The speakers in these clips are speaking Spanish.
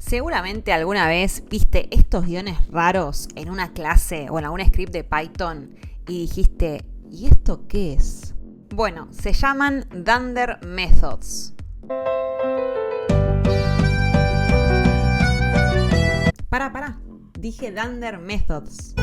Seguramente alguna vez viste estos guiones raros en una clase o en algún script de Python y dijiste, ¿y esto qué es? Bueno, se llaman Dunder Methods. Pará. Dije Dunder Methods.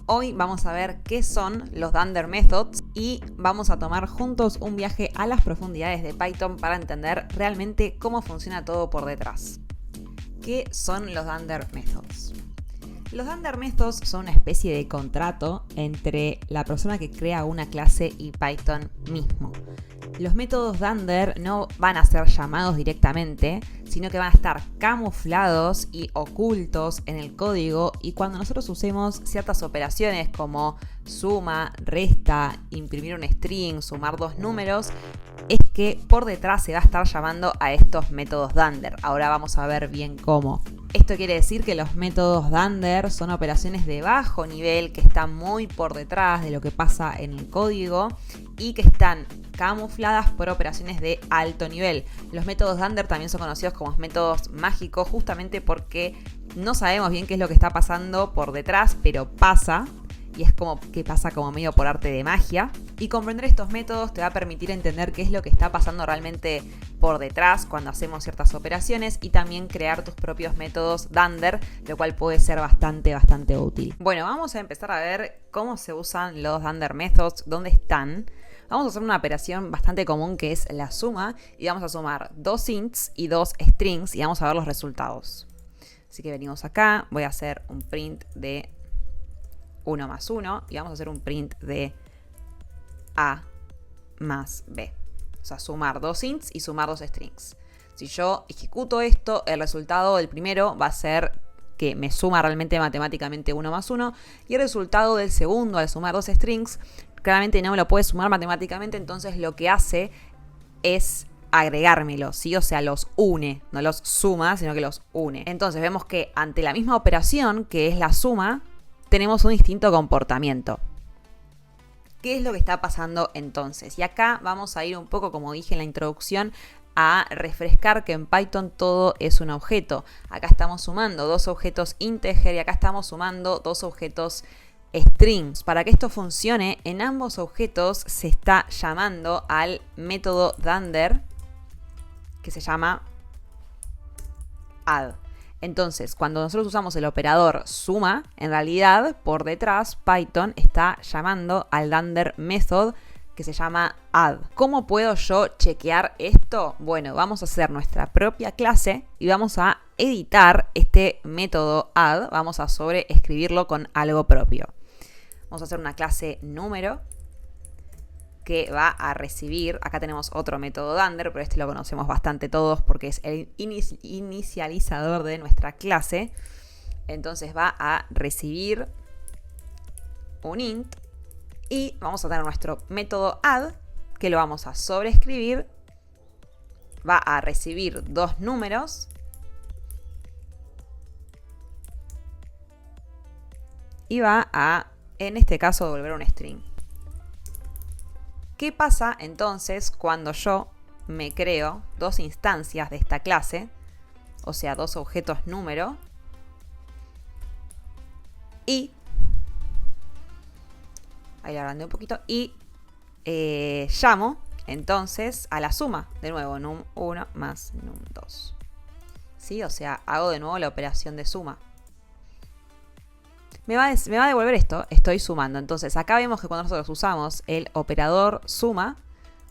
Hoy vamos a ver qué son los Dunder Methods y vamos a tomar juntos un viaje a las profundidades de Python para entender realmente cómo funciona todo por detrás. ¿Qué son los Dunder Methods? Los Dunder Methods son una especie de contrato entre la persona que crea una clase y Python mismo. Los métodos Dunder no van a ser llamados directamente, sino que van a estar camuflados y ocultos en el código, y cuando nosotros usemos ciertas operaciones como suma, resta, imprimir un string, sumar dos números, es que por detrás se va a estar llamando a estos métodos Dunder. Ahora vamos a ver bien cómo. Esto quiere decir que los métodos Dunder son operaciones de bajo nivel que están muy por detrás de lo que pasa en el código y que están camufladas por operaciones de alto nivel. Los métodos Dunder también son conocidos como métodos mágicos, justamente porque no sabemos bien qué es lo que está pasando por detrás, pero pasa. Y es como que pasa como medio por arte de magia. Y comprender estos métodos te va a permitir entender qué es lo que está pasando realmente por detrás cuando hacemos ciertas operaciones, y también crear tus propios métodos Dunder, lo cual puede ser bastante útil. Bueno, vamos a empezar a ver cómo se usan los Dunder Methods, dónde están. Vamos a hacer una operación bastante común que es la suma, y vamos a sumar dos ints y dos strings y vamos a ver los resultados. Así que venimos acá, voy a hacer un print de 1 más 1 y vamos a hacer un print de A más B. O sea, sumar dos ints y sumar dos strings. Si yo ejecuto esto, el resultado del primero va a ser que me suma realmente matemáticamente 1 más 1, y el resultado del segundo, al sumar dos strings, claramente no me lo puede sumar matemáticamente, entonces lo que hace es agregármelo, ¿sí? O sea, los une, no los suma, sino que los une. Entonces vemos que ante la misma operación, que es la suma, tenemos un distinto comportamiento. ¿Qué es lo que está pasando entonces? Y acá vamos a ir un poco, como dije en la introducción, a refrescar que en Python todo es un objeto. Acá estamos sumando dos objetos integer y acá estamos sumando dos objetos strings. Para que esto funcione, en ambos objetos se está llamando al método Dunder, que se llama add. Entonces, cuando nosotros usamos el operador suma, en realidad, por detrás, Python está llamando al Dunder Method que se llama add. ¿Cómo puedo yo chequear esto? Bueno, vamos a hacer nuestra propia clase y vamos a editar este método add. Vamos a sobreescribirlo con algo propio. Vamos a hacer una clase número que va a recibir, acá tenemos otro método Dunder, pero este lo conocemos bastante todos porque es el inicializador de nuestra clase. Entonces va a recibir un int y vamos a tener nuestro método add, que lo vamos a sobreescribir. Va a recibir dos números y va a, en este caso, devolver un string. ¿Qué pasa entonces cuando yo me creo dos instancias de esta clase? O sea, dos objetos número. Y ahí lo agrandé un poquito. Y llamo entonces a la suma. De nuevo, num1 más num2. ¿Sí? O sea, hago de nuevo la operación de suma. Me va a devolver esto, estoy sumando. Entonces acá vemos que cuando nosotros usamos el operador suma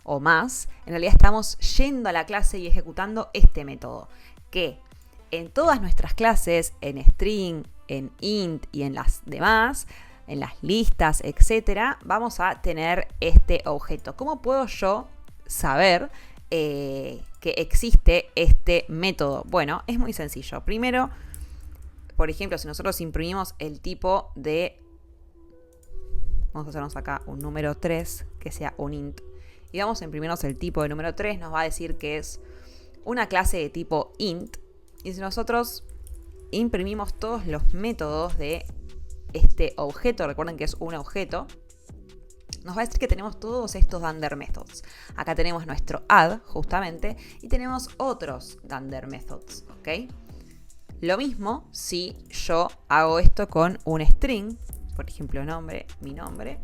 o más, en realidad estamos yendo a la clase y ejecutando este método, que en todas nuestras clases, en string, en int y en las demás, en las listas, etcétera, vamos a tener este objeto. ¿Cómo puedo yo saber que existe este método? Bueno, es muy sencillo. Primero, por ejemplo, si nosotros imprimimos el tipo de, vamos a hacernos acá un número 3, que sea un int, y vamos a imprimirnos el tipo de número 3, nos va a decir que es una clase de tipo int, y si nosotros imprimimos todos los métodos de este objeto, recuerden que es un objeto, nos va a decir que tenemos todos estos Dunder Methods. Acá tenemos nuestro add, justamente, y tenemos otros Dunder Methods, ¿ok? Lo mismo si yo hago esto con un string, por ejemplo, nombre, mi nombre,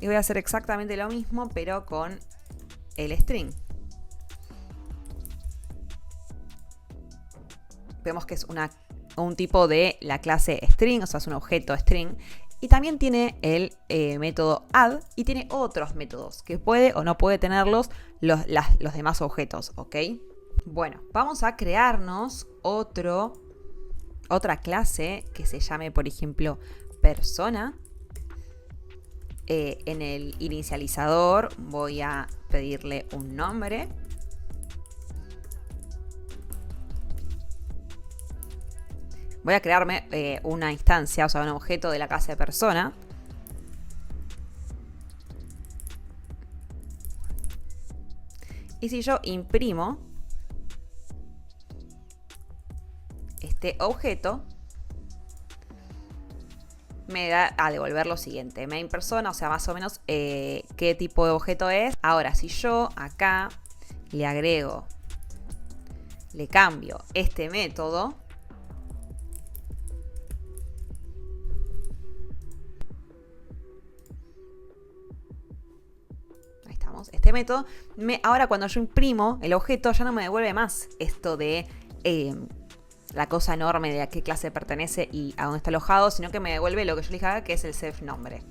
y voy a hacer exactamente lo mismo, pero con el string. Vemos que es un tipo de la clase string, o sea, es un objeto string. Y también tiene el método add y tiene otros métodos que puede o no puede tenerlos los demás objetos, ¿ok? Bueno, vamos a crearnos otra clase que se llame, por ejemplo, persona. En el inicializador voy a pedirle un nombre. Voy a crearme una instancia, o sea, un objeto de la clase persona. Y si yo imprimo este objeto, me da a devolver lo siguiente. Main persona, o sea, más o menos qué tipo de objeto es. Ahora, si yo acá le cambio este método, este método, ahora cuando yo imprimo el objeto ya no me devuelve más esto de la cosa enorme de a qué clase pertenece y a dónde está alojado, sino que me devuelve lo que yo le dije acá, que es el self nombre.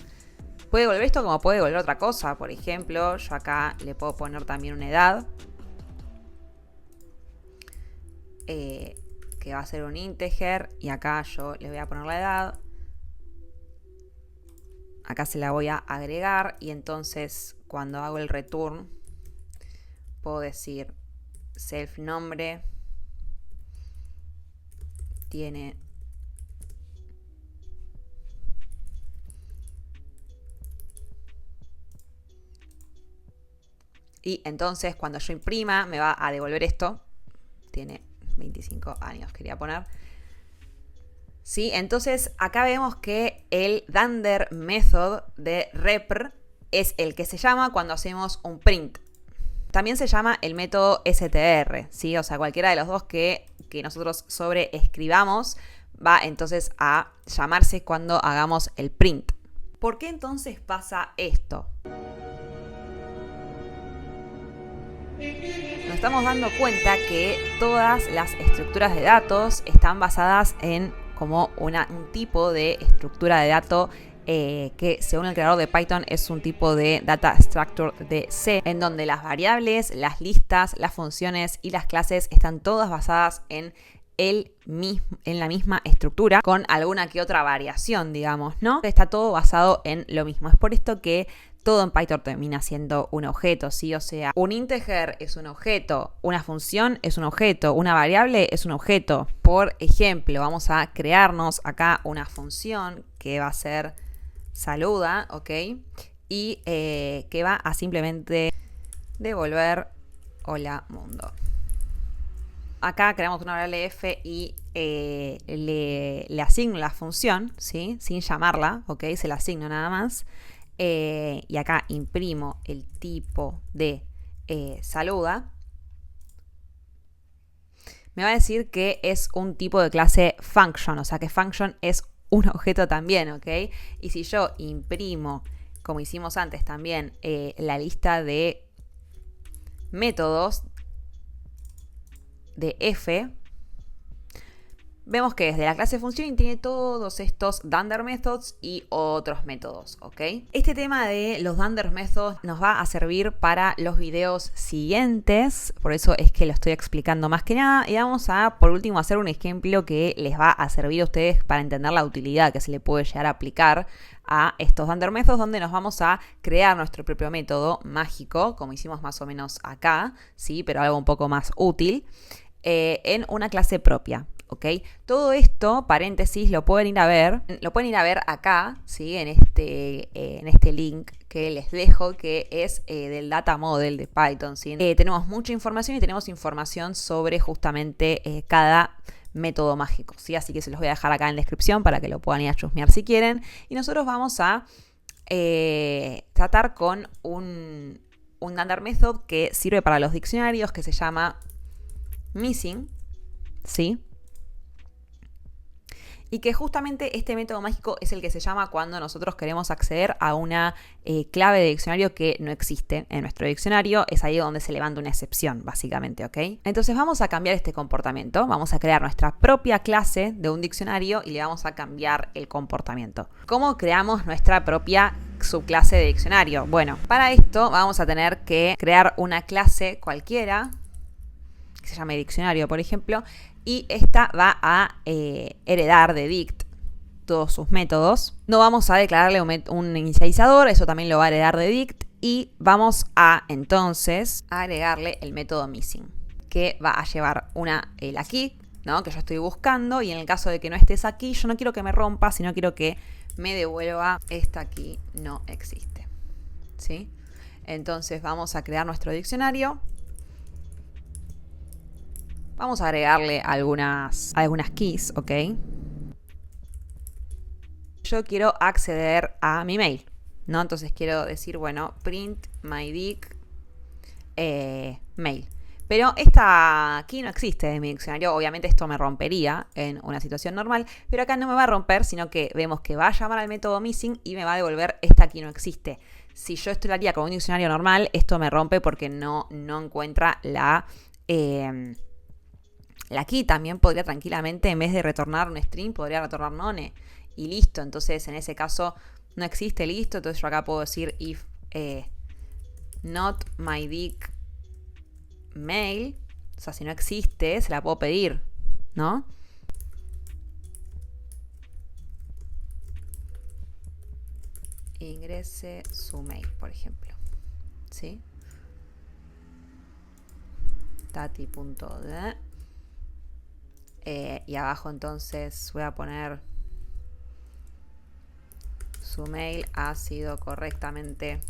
Puede devolver esto como puede devolver otra cosa. Por ejemplo, yo acá le puedo poner también una edad, que va a ser un integer, y acá yo le voy a poner la edad. Acá se la voy a agregar y entonces cuando hago el return puedo decir self nombre tiene y entonces cuando yo imprima me va a devolver esto. Tiene 25 años, quería poner. ¿Sí? Entonces acá vemos que el Dunder Method de repr es el que se llama cuando hacemos un print. También se llama el método str, ¿sí? O sea, cualquiera de los dos que nosotros sobreescribamos va entonces a llamarse cuando hagamos el print. ¿Por qué entonces pasa esto? Nos estamos dando cuenta que todas las estructuras de datos están basadas en como un tipo de estructura de datos que según el creador de Python es un tipo de data structure de C, en donde las variables, las listas, las funciones y las clases están todas basadas en la misma estructura, con alguna que otra variación, digamos, ¿no? Está todo basado en lo mismo. Es por esto que todo en Python termina siendo un objeto, ¿sí? O sea, un integer es un objeto, una función es un objeto, una variable es un objeto. Por ejemplo, vamos a crearnos acá una función que va a ser saluda, ¿ok? Y que va a simplemente devolver hola mundo. Acá creamos una variable f y le asigno la función, ¿sí? Sin llamarla, ¿ok? Se la asigno nada más. Y acá imprimo el tipo de saluda. Me va a decir que es un tipo de clase function, o sea que function es un objeto también, ¿ok? Y si yo imprimo, como hicimos antes también, la lista de métodos de f, vemos que desde la clase function tiene todos estos Dunder Methods y otros métodos, ¿ok? Este tema de los Dunder Methods nos va a servir para los videos siguientes, por eso es que lo estoy explicando más que nada. Y vamos a, por último, hacer un ejemplo que les va a servir a ustedes para entender la utilidad que se le puede llegar a aplicar a estos Dunder Methods, donde nos vamos a crear nuestro propio método mágico, como hicimos más o menos acá, ¿sí? Pero algo un poco más útil, en una clase propia. ¿Ok? Todo esto, paréntesis, lo pueden ir a ver acá, ¿sí? En este link que les dejo, que es del Data Model de Python, ¿sí? Tenemos mucha información y tenemos información sobre justamente cada método mágico, ¿sí? Así que se los voy a dejar acá en la descripción para que lo puedan ir a chusmear si quieren. Y nosotros vamos a tratar con un Dunder Method que sirve para los diccionarios, que se llama Missing, ¿sí? Y que justamente este método mágico es el que se llama cuando nosotros queremos acceder a una clave de diccionario que no existe en nuestro diccionario. Es ahí donde se levanta una excepción, básicamente, ¿ok? Entonces vamos a cambiar este comportamiento. Vamos a crear nuestra propia clase de un diccionario y le vamos a cambiar el comportamiento. ¿Cómo creamos nuestra propia subclase de diccionario? Bueno, para esto vamos a tener que crear una clase cualquiera, que se llame diccionario, por ejemplo, y esta va a heredar de dict todos sus métodos. No vamos a declararle un inicializador, eso también lo va a heredar de dict, y vamos a entonces agregarle el método missing, que va a llevar la key, ¿no?, que yo estoy buscando, y en el caso de que no estés aquí, yo no quiero que me rompa, sino quiero que me devuelva esta key no existe, ¿sí? Entonces vamos a crear nuestro diccionario. Vamos a agregarle algunas keys, ¿ok? Yo quiero acceder a mi mail, ¿no? Entonces quiero decir, bueno, print my dic mail. Pero esta key no existe en mi diccionario. Obviamente esto me rompería en una situación normal, pero acá no me va a romper, sino que vemos que va a llamar al método missing y me va a devolver esta key no existe. Si yo esto lo haría con un diccionario normal, esto me rompe porque no encuentra la key. También podría tranquilamente, en vez de retornar un string, podría retornar none. Y listo. Entonces, en ese caso, no existe, listo. Entonces yo acá puedo decir if not my dic mail. O sea, si no existe, se la puedo pedir, ¿no? Ingrese su mail, por ejemplo. ¿Sí? Tati.de y abajo entonces voy a poner su mail ha sido correctamente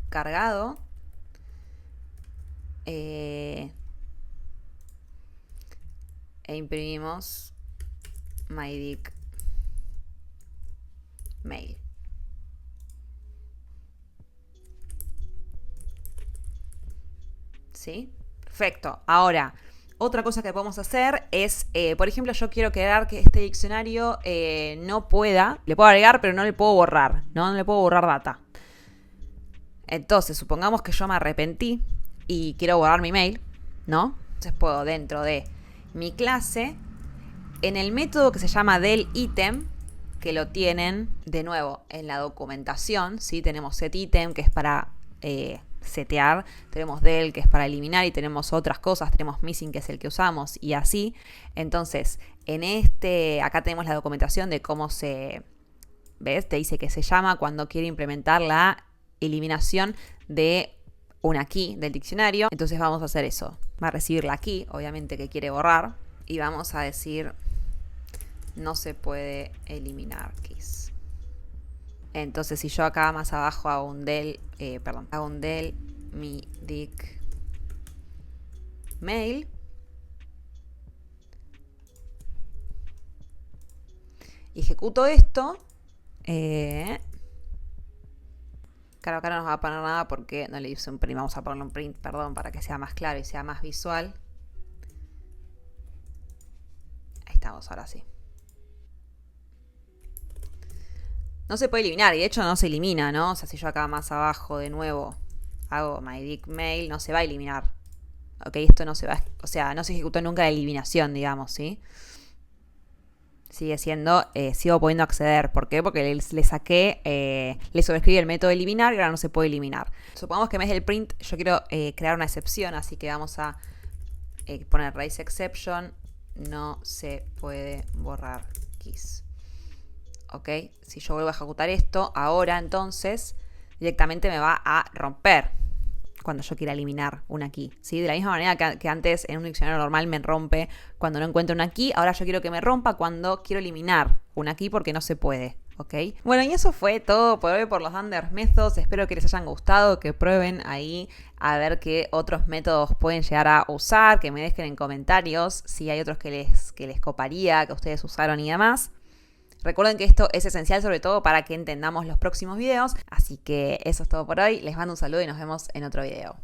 cargado. E imprimimos my dic mail. ¿Sí? Perfecto. Ahora, otra cosa que podemos hacer es, por ejemplo, yo quiero crear que este diccionario no pueda, le puedo agregar, pero no le puedo borrar, no le puedo borrar data. Entonces, supongamos que yo me arrepentí y quiero borrar mi mail, ¿no? Entonces puedo, dentro de mi clase, en el método que se llama del item, que lo tienen de nuevo en la documentación, ¿sí? Tenemos setItem, que es para setear, tenemos del, que es para eliminar, y tenemos otras cosas, tenemos missing, que es el que usamos, y así. Entonces, acá tenemos la documentación de cómo ¿ves? Te dice que se llama cuando quiere implementar la eliminación de una key del diccionario. Entonces vamos a hacer eso. Va a recibir la key, obviamente, que quiere borrar, y vamos a decir no se puede eliminar keys. Entonces, si yo acá más abajo hago un del mi dic mail, y ejecuto esto, claro, acá no nos va a poner nada porque no le hice un print. Vamos a ponerle un print, perdón, para que sea más claro y sea más visual. Ahí estamos, ahora sí. No se puede eliminar, y de hecho no se elimina, ¿no? O sea, si yo acá más abajo de nuevo hago my dic mail, no se va a eliminar. Ok, esto no se va, o sea, no se ejecutó nunca la eliminación, digamos, ¿sí? Sigue siendo, sigo pudiendo acceder. ¿Por qué? Porque le saqué, le sobrescribí el método de eliminar y ahora no se puede eliminar. Supongamos que en vez del print yo quiero crear una excepción, así que vamos a poner raise exception, no se puede borrar keys. ¿Ok? Si yo vuelvo a ejecutar esto, ahora entonces directamente me va a romper cuando yo quiera eliminar una key, ¿sí? De la misma manera que antes en un diccionario normal me rompe cuando no encuentro una key, ahora yo quiero que me rompa cuando quiero eliminar una key porque no se puede, ¿ok? Bueno, y eso fue todo por hoy por los Dunder Methods. Espero que les hayan gustado, que prueben ahí a ver qué otros métodos pueden llegar a usar, que me dejen en comentarios si hay otros que les coparía, que ustedes usaron y demás. Recuerden que esto es esencial sobre todo para que entendamos los próximos videos, así que eso es todo por hoy. Les mando un saludo y nos vemos en otro video.